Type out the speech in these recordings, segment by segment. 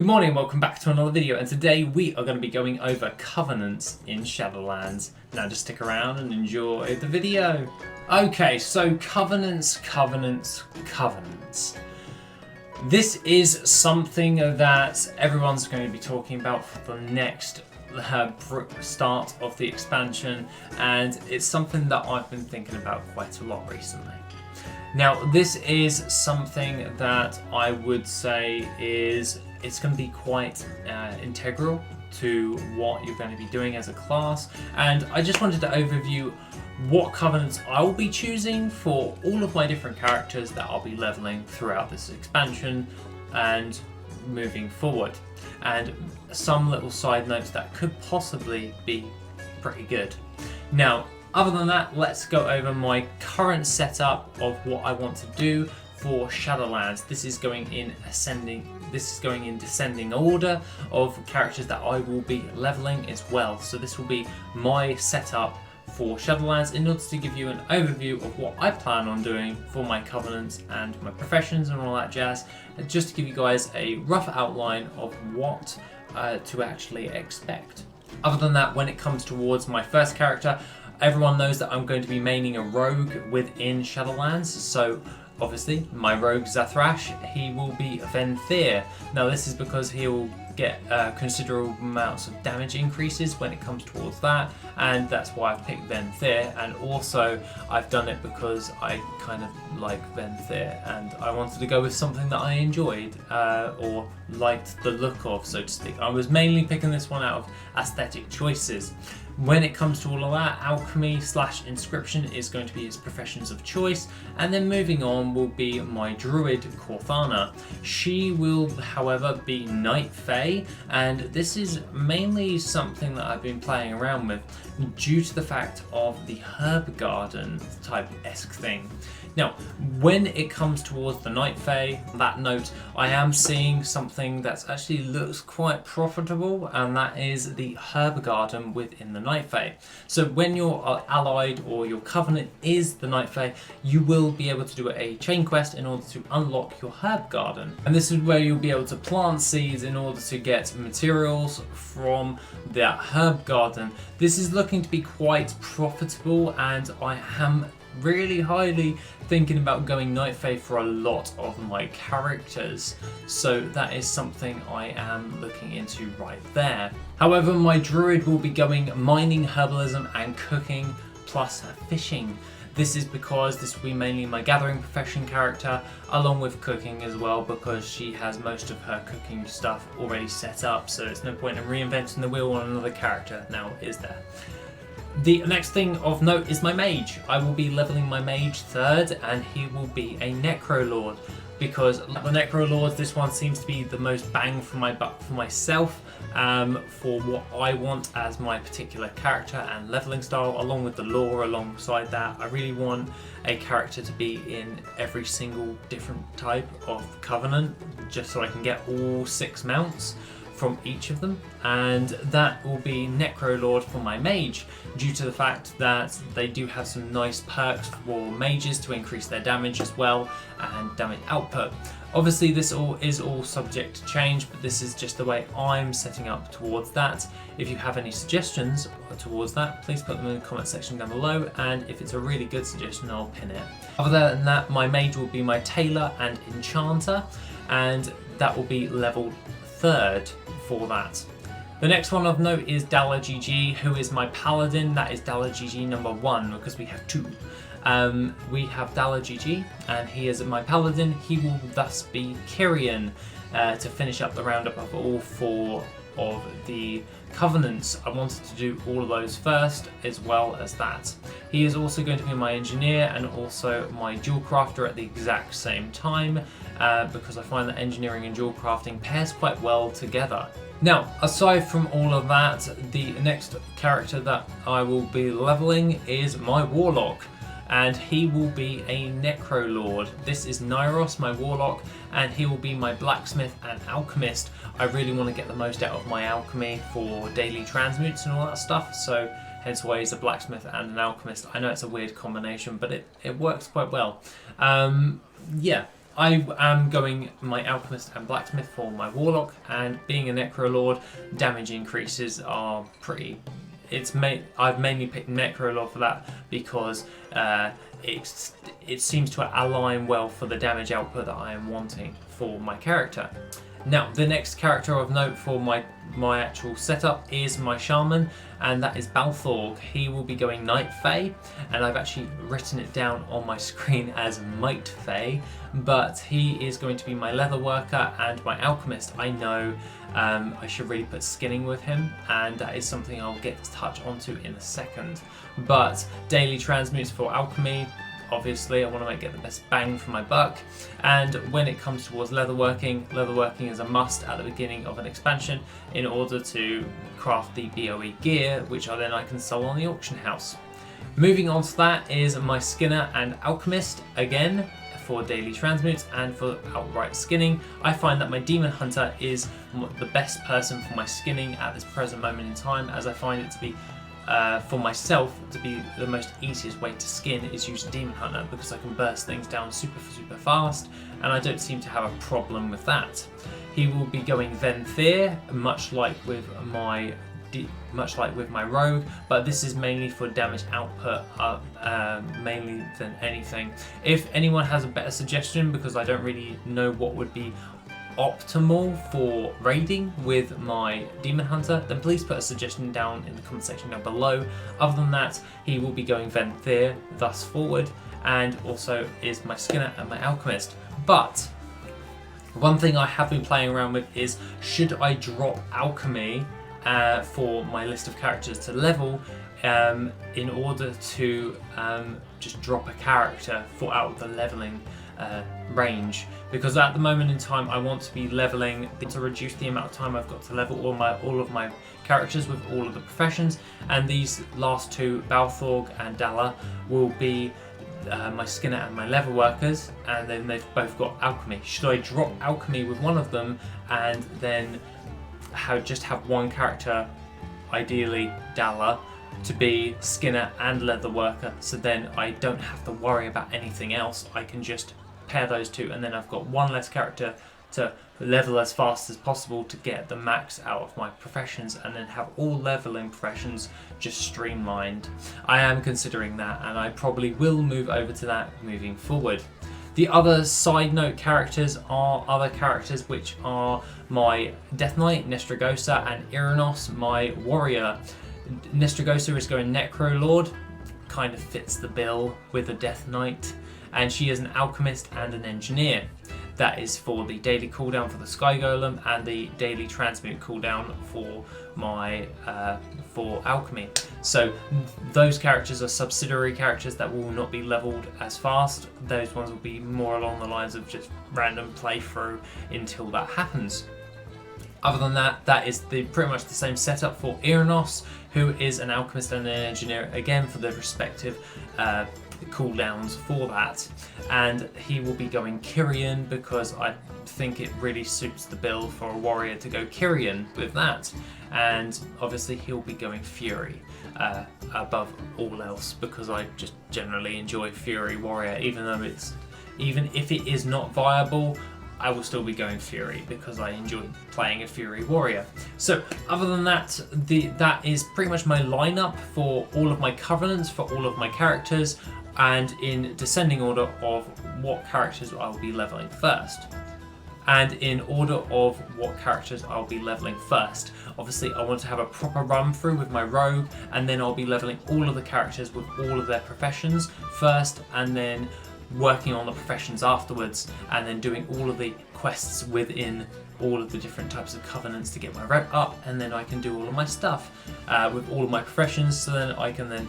Good morning and welcome back to another video, and today we are going to be going over covenants in Shadowlands. Now just stick around and enjoy the video. Okay, so covenants. This is something that everyone's going to be talking about for the next start of the expansion, and it's something that I've been thinking about quite a lot recently. Now this is something that I would say it's going to be quite integral to what you're going to be doing as a class, and I just wanted to overview what covenants I will be choosing for all of my different characters that I'll be leveling throughout this expansion and moving forward, and some little side notes that could possibly be pretty good. Now, other than that, let's go over my current setup of what I want to do for Shadowlands. This is going in descending order of characters that I will be leveling as well. So this will be my setup for Shadowlands in order to give you an overview of what I plan on doing for my covenants and my professions and all that jazz, and just to give you guys a rough outline of what to actually expect. Other than that, when it comes towards my first character, everyone knows that I'm going to be maining a rogue within Shadowlands, so obviously my rogue Zathrash, he will be Venthyr. Now this is because he will get considerable amounts of damage increases when it comes towards that, and that's why I've picked Venthyr, and also I've done it because I kind of like Venthyr and I wanted to go with something that I enjoyed or liked the look of, so to speak. I was mainly picking this one out of aesthetic choices. When it comes to all of that, Alchemy / Inscription is going to be his professions of choice, and then moving on will be my Druid Corthana. She will, however, be Night Fae, and this is mainly something that I've been playing around with due to the fact of the herb garden type-esque thing. Now, when it comes towards the Night Fae, on that note, I am seeing something that actually looks quite profitable, and that is the herb garden within the Night Fae. So when you're allied or your covenant is the Night Fae, you will be able to do a chain quest in order to unlock your herb garden. And this is where you'll be able to plant seeds in order to get materials from that herb garden. This is looking to be quite profitable, and I am really highly thinking about going Night Fae for a lot of my characters, so that is something I am looking into right there. However, my Druid will be going mining, herbalism and cooking plus fishing. This is because this will be mainly my gathering profession character, along with cooking as well, because she has most of her cooking stuff already set up, so there's no point in reinventing the wheel on another character now, is there? The next thing of note is my Mage. I will be leveling my Mage third, and he will be a Necrolord, because the Necrolords, this one seems to be the most bang for my buck for myself, for what I want as my particular character and leveling style, along with the lore alongside that. I really want a character to be in every single different type of covenant, just so I can get all 6 mounts from each of them, and that will be Necrolord for my Mage, due to the fact that they do have some nice perks for mages to increase their damage as well and damage output. Obviously this is all subject to change, but this is just the way I'm setting up towards that. If you have any suggestions towards that, please put them in the comment section down below, and if it's a really good suggestion, I'll pin it. Other than that, my Mage will be my Tailor and Enchanter, and that will be level 3rd for that. The next one of note is Dala GG, who is my Paladin. That is Dala GG number 1, because we have 2. We have Dala GG, and he is my Paladin. He will thus be Kyrian to finish up the roundup of all 4 of the covenants. I wanted to do all of those first, as well as that. He is also going to be my engineer and also my dual crafter at the exact same time, because I find that engineering and dual crafting pairs quite well together. Now, aside from all of that, the next character that I will be leveling is my Warlock, and he will be a Necrolord. This is Nyros, my Warlock, and he will be my Blacksmith and Alchemist. I really want to get the most out of my Alchemy for daily Transmutes and all that stuff, so hence why he's a Blacksmith and an Alchemist. I know it's a weird combination, but it works quite well. Yeah. I am going my Alchemist and Blacksmith for my Warlock, and being a Necrolord, damage increases are pretty... I've mainly picked Necrolord for that because it seems to align well for the damage output that I am wanting for my character. Now, the next character of note for my actual setup is my Shaman, and that is Balthorg. He will be going Night Fae, and I've actually written it down on my screen as Might Fae, but he is going to be my leather worker and my alchemist. I know I should really put skinning with him, and that is something I'll get to touch onto in a second. But daily transmutes for alchemy. Obviously, I want to get the best bang for my buck, and when it comes towards leatherworking is a must at the beginning of an expansion in order to craft the BOE gear, which I can sell on the auction house. Moving on to that is my Skinner and Alchemist, again for daily transmutes and for outright skinning. I find that my Demon Hunter is the best person for my skinning at this present moment in time, as I find it to be for myself to be the most easiest way to skin is use Demon Hunter, because I can burst things down super fast, and I don't seem to have a problem with that. He will be going Venthyr, much like with my rogue, but this is mainly for damage output mainly than anything. If anyone has a better suggestion, because I don't really know what would be optimal for raiding with my Demon Hunter, then please put a suggestion down in the comment section down below. Other than that, he will be going Venthyr thus forward, and also is my Skinner and my Alchemist. But one thing I have been playing around with is, should I drop Alchemy for my list of characters to level in order to just drop a character for out of the leveling range, because at the moment in time I want to be leveling to reduce the amount of time I've got to level all of my characters with all of the professions, and these last two, Balthorg and Dalla, will be my Skinner and my leather workers, and then they've both got alchemy. Should I drop alchemy with one of them and then just have one character, ideally Dalla, to be Skinner and leather worker, so then I don't have to worry about anything else? I can just pair those two, and then I've got one less character to level as fast as possible to get the max out of my professions, and then have all leveling professions just streamlined. I am considering that, and I probably will move over to that moving forward. The other side note characters are other characters, which are my Death Knight, Nestragosa, and Iranos, my warrior. Nestragosa is going Necrolord, kind of fits the bill with a Death Knight, and she is an alchemist and an engineer. That is for the daily cooldown for the Sky Golem and the daily transmute cooldown for my for alchemy. So those characters are subsidiary characters that will not be leveled as fast. Those ones will be more along the lines of just random playthrough until that happens. Other than that, that is pretty much the same setup for Iranos, who is an alchemist and an engineer, again for the respective cooldowns for that, and he will be going Kyrian because I think it really suits the bill for a warrior to go Kyrian with that, and obviously he'll be going Fury above all else, because I just generally enjoy Fury warrior. Even if it is not viable, I will still be going Fury because I enjoy playing a Fury warrior. So other than that, that is pretty much my lineup for all of my covenants, for all of my characters, and in descending order of what characters I will be leveling first. And in order of what characters I'll be leveling first. Obviously I want to have a proper run through with my rogue, and then I'll be leveling all of the characters with all of their professions first, and then working on the professions afterwards, and then doing all of the quests within all of the different types of covenants to get my rep up, and then I can do all of my stuff with all of my professions, so then I can then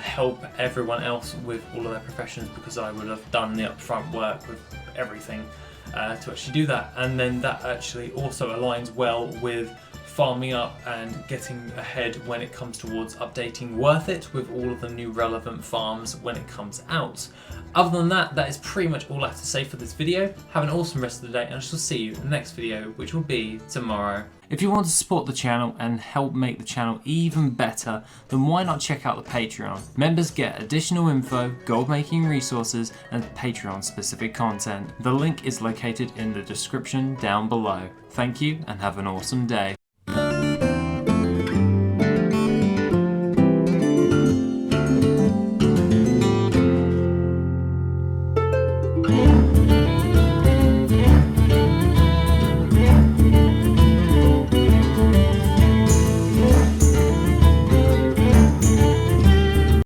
help everyone else with all of their professions, because I would have done the upfront work with everything to actually do that. And then that actually also aligns well with farming up and getting ahead when it comes towards updating WorthIt with all of the new relevant farms when it comes out. Other than that, that is pretty much all I have to say for this video. Have an awesome rest of the day, and I shall see you in the next video, which will be tomorrow. If you want to support the channel and help make the channel even better, then why not check out the Patreon? Members get additional info, gold making resources, and Patreon specific content. The link is located in the description down below. Thank you and have an awesome day. Yeah.